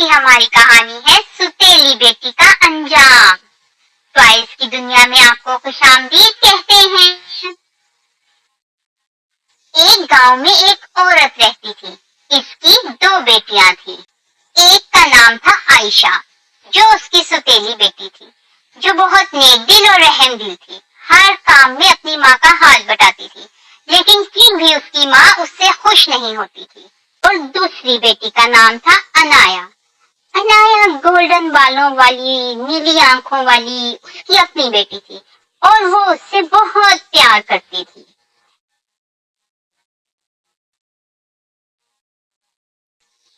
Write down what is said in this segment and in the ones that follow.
की हमारी कहानी है सुतेली बेटी का अंजाम। टॉयज की दुनिया में आपको खुशामदीद कहते हैं। एक गांव में एक औरत रहती थी। इसकी 2 बेटियां थी। एक का नाम था आयशा, जो उसकी सुतेली बेटी थी, जो बहुत नेक दिल और रहम दिल थी। हर काम में अपनी माँ का हाथ बटाती थी, लेकिन फिर भी उसकी माँ उससे खुश नहीं होती थी। और दूसरी बेटी का नाम था अनाया। अनाया गोल्डन बालों वाली, नीली आंखों वाली उसकी अपनी बेटी थी और वो उससे बहुत प्यार करती थी।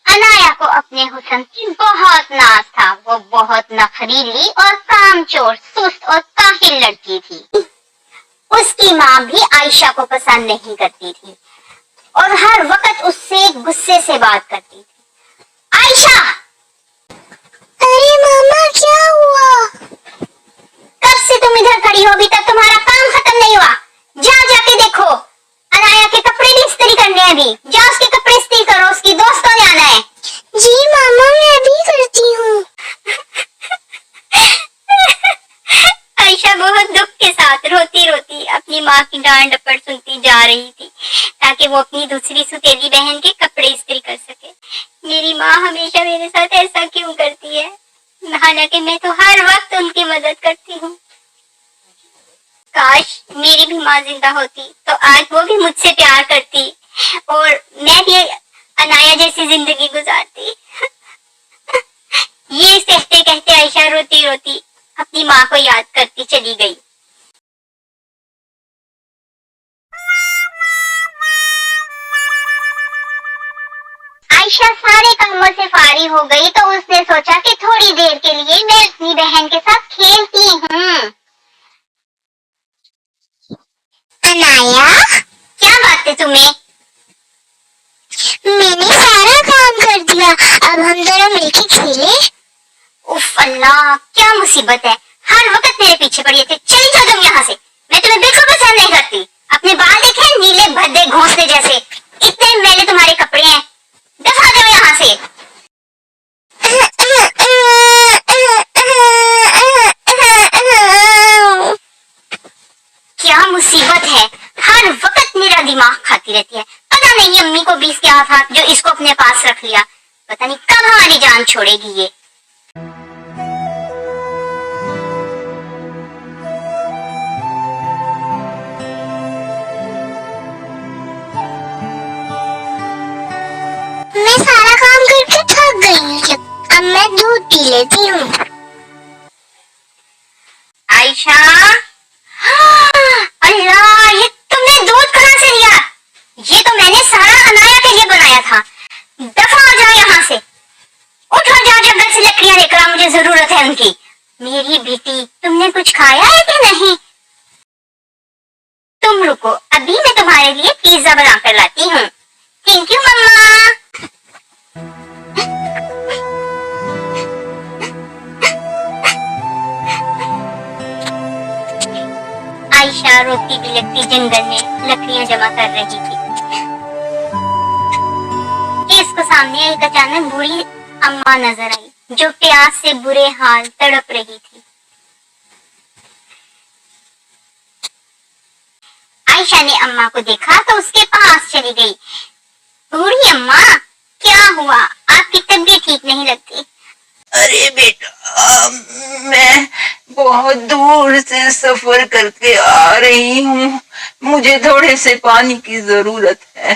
अनाया को अपने हुस्न की बहुत नाज था। वो बहुत नखरीली और कामचोर, सुस्त और काहिल लड़की थी। उसकी माँ भी आयशा को पसंद नहीं करती थी और हर वक्त उससे गुस्से से बात करती थी। आयशा! अरे मामा, क्या हुआ? कब से तुम इधर खड़ी हो? अभी तक तुम्हारा काम खत्म नहीं हुआ। जाके देखो, अनाया के कपड़े भी इस्त्री करने हैं। अभी जाओ उसके कपड़े इस्त्री करो, उसकी दोस्तों ने आना है। जी मामा, मैं भी करती हूँ। आयशा बहुत दुख के साथ रोती रोती अपनी माँ की डांट डपट सुनती जा रही थी, ताकि वो अपनी दूसरी सुतेली बहन के कपड़े इस्त्री कर सके। मेरी माँ हमेशा मेरे साथ ऐसा क्यों करती है? हालांकि मैं तो हर वक्त उनकी मदद करती हूँ। काश मेरी भी माँ जिंदा होती तो आज वो भी मुझसे प्यार करती और मैं भी अनाया जैसी जिंदगी गुजारती। ये कहते कहते आयशा रोती रोती अपनी माँ को याद करती चली गई। आयशा सारे कामों से फारिग हो गई तो उसने सोचा कि थोड़ी देर के लिए मैं अपनी बहन के साथ खेलती हूँ। अनाया, क्या बात है तुम्हें? मैंने सारा काम कर दिया, अब हम दोनों मिलके खेले। उफ अल्लाह, क्या मुसीबत है, हर वक्त मेरे पीछे पड़ी थे। चली जाओ तुम यहाँ से, मैं तुम्हें बिल्कुल पसंद नहीं करती। अपने बाल देखे, नीले भद्दे घोंसले जैसे, इतने मैले तुम्हारे कपड़े हैं। दफा जाओ यहाँ से। क्या मुसीबत है, हर वक्त मेरा दिमाग खाती रहती है। पता नहीं अम्मी को 20 क्या था जो इसको अपने पास रख लिया। पता नहीं कब हमारी जान छोड़ेगी ये। मैं सारा काम करके थक गई हूँ, अब मैं दूध पी लेती हूँ। आयशा! अल्लाह, ये तुमने दूध कहाँ से लिया? ये तो मैंने सारा अनाया के लिए बनाया था। दफा हो जाओ यहाँ से। उठो, जाओ जंगल से लकड़ियाँ लेकर आओ, मुझे जरूरत है उनकी। मेरी बेटी, तुमने कुछ खाया है कि नहीं? तुम रुको, अभी मैं तुम्हारे लिए पिज्जा बना कर लाती हूँ। थैंक यू मम्मा। आयशा रोती बिलखती जंगल में लकड़ियां जमा कर रही थी कि इसको सामने एक अचानक बूढ़ी अम्मा नजर आई, जो प्यास से बुरे हाल तड़प रही थी। आयशा ने अम्मा को देखा तो उसके पास चली गई। बूढ़ी अम्मा, क्या हुआ? आपकी तबीयत ठीक नहीं लगती। अरे बेटा, मैं बहुत दूर से सफर करके आ रही हूँ, मुझे थोड़े से पानी की जरूरत है।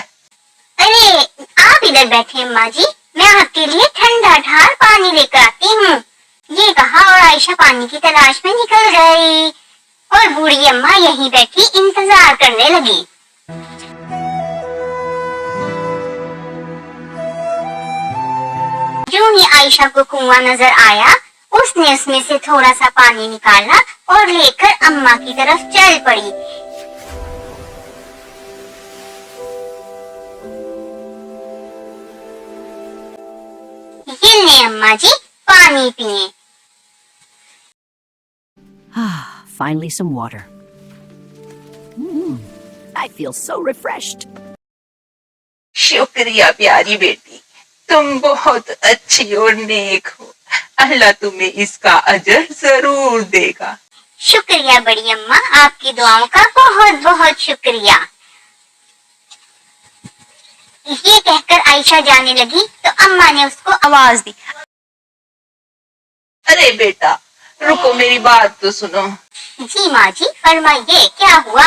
अरे आप इधर बैठे अम्मा जी, मैं आपके लिए ठंडा ठार पानी लेकर आती हूँ। ये कहा और आयशा पानी की तलाश में निकल गई और बूढ़ी अम्मा यहीं बैठी इंतजार करने लगी। जो ही आयशा को कुआं नजर आया, उसने उसमें से थोड़ा सा पानी निकाला और लेकर अम्मा की तरफ चल पड़ी। ये ले अम्मा जी, पानी पिए। Finally some water. I feel so refreshed. शुक्रिया प्यारी बेटी, तुम बहुत अच्छी और नेक हो। अल्लाह तुम्हें इसका अजर जरूर देगा। शुक्रिया बड़ी अम्मा, आपकी दुआओं का बहुत बहुत शुक्रिया। ये कहकर आयशा जाने लगी तो अम्मा ने उसको आवाज दी। अरे बेटा रुको, मेरी बात तो सुनो। जी माँ जी, फरमाइए क्या हुआ?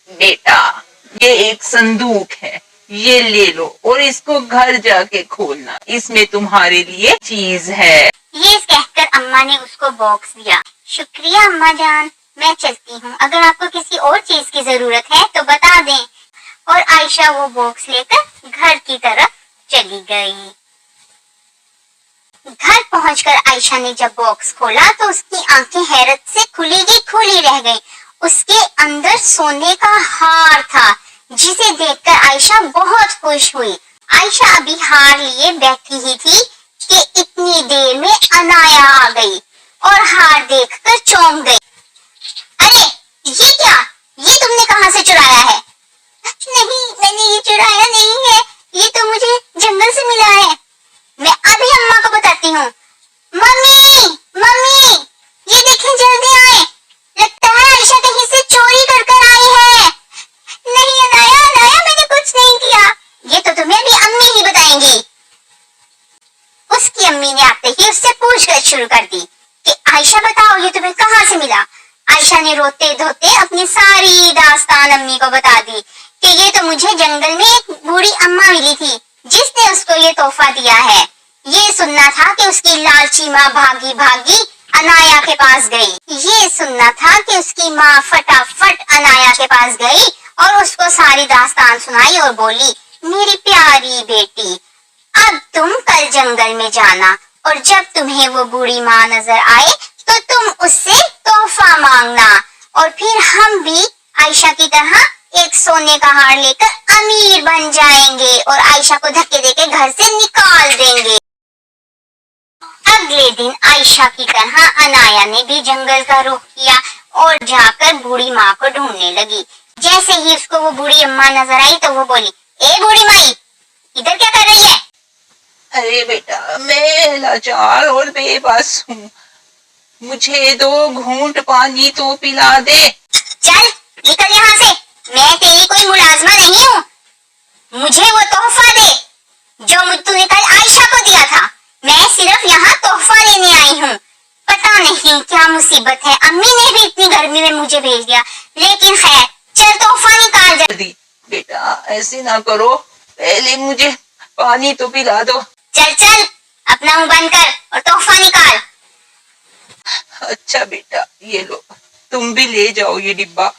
बेटा ये एक संदूक है, ये ले लो और इसको घर जाके खोलना, इसमें तुम्हारे लिए चीज है। ये कहकर अम्मा ने उसको बॉक्स दिया। शुक्रिया अम्मा जान, मैं चलती हूँ, अगर आपको किसी और चीज की जरूरत है तो बता दें। और आयशा वो बॉक्स लेकर घर की तरफ चली गई। घर पहुंचकर आयशा ने जब बॉक्स खोला तो उसकी आंखें हैरत से खुली की खुली रह गईं। उसके अंदर सोने का हार था, जिसे देखकर आयशा बहुत खुश हुई। आयशा अभी हार लिए बैठी ही थी कि इतनी देर में अनाया आ गई और हार देखकर चौंक गई। अरे ये क्या, ये तुमने कहाँ से चुराया है? नहीं, मैंने ये चुराया नहीं है, ये तो मुझे जंगल से मिला है। मैं अभी अम्मा को बताती हूँ। मम्मी मम्मी, ये देखें, जल्दी आए, लगता है आयशा कहीं से चोरी कर कर आई है। नहीं अनाया, अनाया मैंने कुछ नहीं किया। ये तो तुम्हें अभी अम्मी ही बताएंगी। उसकी अम्मी ने आते ही उससे पूछताछ शुरू कर दी कि आयशा बताओ, ये तुम्हें कहाँ से मिला? आयशा ने रोते धोते अपनी सारी दास्तान अम्मी को बता दी कि ये तो मुझे जंगल में एक बूढ़ी अम्मा मिली थी, जिसने उसको ये तोहफा दिया है। ये सुनना था कि उसकी लालची माँ भागी भागी अनाया के पास गई। ये सुनना था कि उसकी माँ फटाफट अनाया के पास गई और उसको सारी दास्तान सुनाई और बोली, मेरी प्यारी बेटी, अब तुम कल जंगल में जाना और जब तुम्हें वो बूढ़ी माँ नजर आए तो तुम उससे तोहफा मांगना और फिर हम भी आयशा की तरह एक सोने का हार लेकर अमीर बन जाएंगे और आयशा को धक्के देके घर से निकाल देंगे। अगले दिन आयशा की तरह अनाया ने भी जंगल का रुख किया और जाकर बूढ़ी माँ को ढूंढने लगी। जैसे ही उसको वो बूढ़ी अम्मा नजर आई तो वो बोली, ए बूढ़ी माई, इधर क्या कर रही है? अरे बेटा मैं लाचार और बेबस हूँ, मुझे 2 घूंट पानी तो पिला दे। चल निकल यहाँ से, मैं तेरी कोई मुलाजमा नहीं हूँ। मुझे वो तोहफा दे जो तूने कल आयशा को दिया था। मैं सिर्फ यहाँ तोहफा लेने आई हूँ। पता नहीं क्या मुसीबत है, अम्मी ने भी इतनी गर्मी में मुझे भेज दिया, लेकिन खैर चल तोहफा निकाल जल्दी। बेटा ऐसे ना करो, पहले मुझे पानी तो पिला दो। चल चल, अपना मुंह बंद कर और तोहफा निकाल। अच्छा बेटा ये लो, तुम भी ले जाओ ये डिब्बा।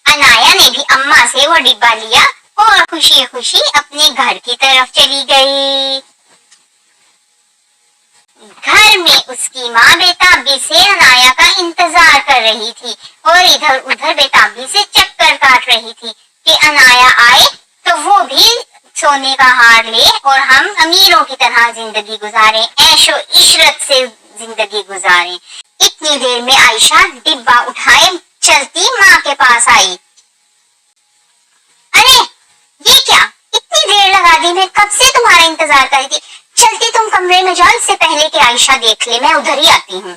अनाया ने भी अम्मा से वो डिब्बा लिया और खुशी खुशी अपने घर की तरफ चली गई। घर में उसकी माँ बेताबी से अनाया का इंतजार कर रही थी और इधर उधर बेताबी से चक्कर काट रही थी कि अनाया आए तो वो भी सोने का हार ले और हम अमीरों की तरह जिंदगी गुजारें, ऐशो इशरत से जिंदगी गुजारें। इतनी देर में आयशा डिब्बा उठाए चलती माँ के पास आई। अरे ये क्या, इतनी देर लगा दी, मैं कब से तुम्हारा इंतजार कर रही थी। चलती तुम कमरे में जाओ, इससे पहले कि आयशा देख ले, मैं उधर ही आती हूँ।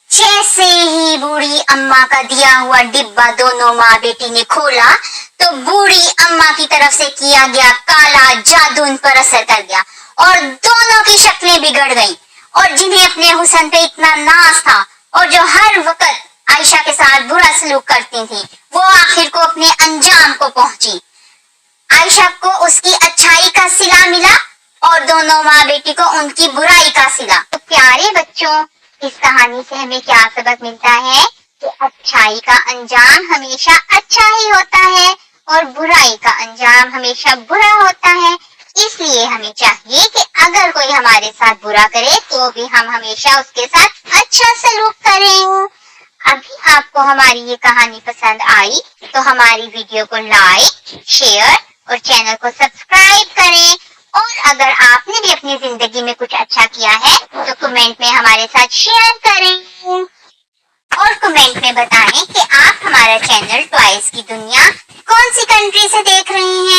जैसे ही बूढ़ी अम्मा का दिया हुआ डिब्बा दोनों माँ बेटी ने खोला तो बूढ़ी अम्मा की तरफ से किया गया काला जादू उन पर असर कर गया और दोनों की शक्लें बिगड़ गईं। और जिन्हें अपने हुस्न पे इतना नाज था और जो हर वक्त आयशा के साथ बुरा सलूक करती थी, वो आखिर को अपने अंजाम को पहुंची। आयशा को उसकी अच्छाई का सिला मिला और दोनों माँ बेटी को उनकी बुराई का सिला। तो प्यारे बच्चों, इस कहानी से हमें क्या सबक मिलता है कि अच्छाई का अंजाम हमेशा अच्छा ही होता है और बुराई का अंजाम हमेशा बुरा होता है। इसलिए हमें चाहिए कि अगर कोई हमारे साथ बुरा करे तो भी हम हमेशा उसके साथ अच्छा सलूक करें। अभी आपको हमारी ये कहानी पसंद आई तो हमारी वीडियो को लाइक, शेयर और चैनल को सब्सक्राइब करें। और अगर आपने भी अपनी जिंदगी में कुछ अच्छा किया है तो कमेंट में हमारे साथ शेयर करें और कमेंट में बताएं कि आप हमारा चैनल टॉयज की दुनिया कौन सी कंट्री से देख रहे हैं।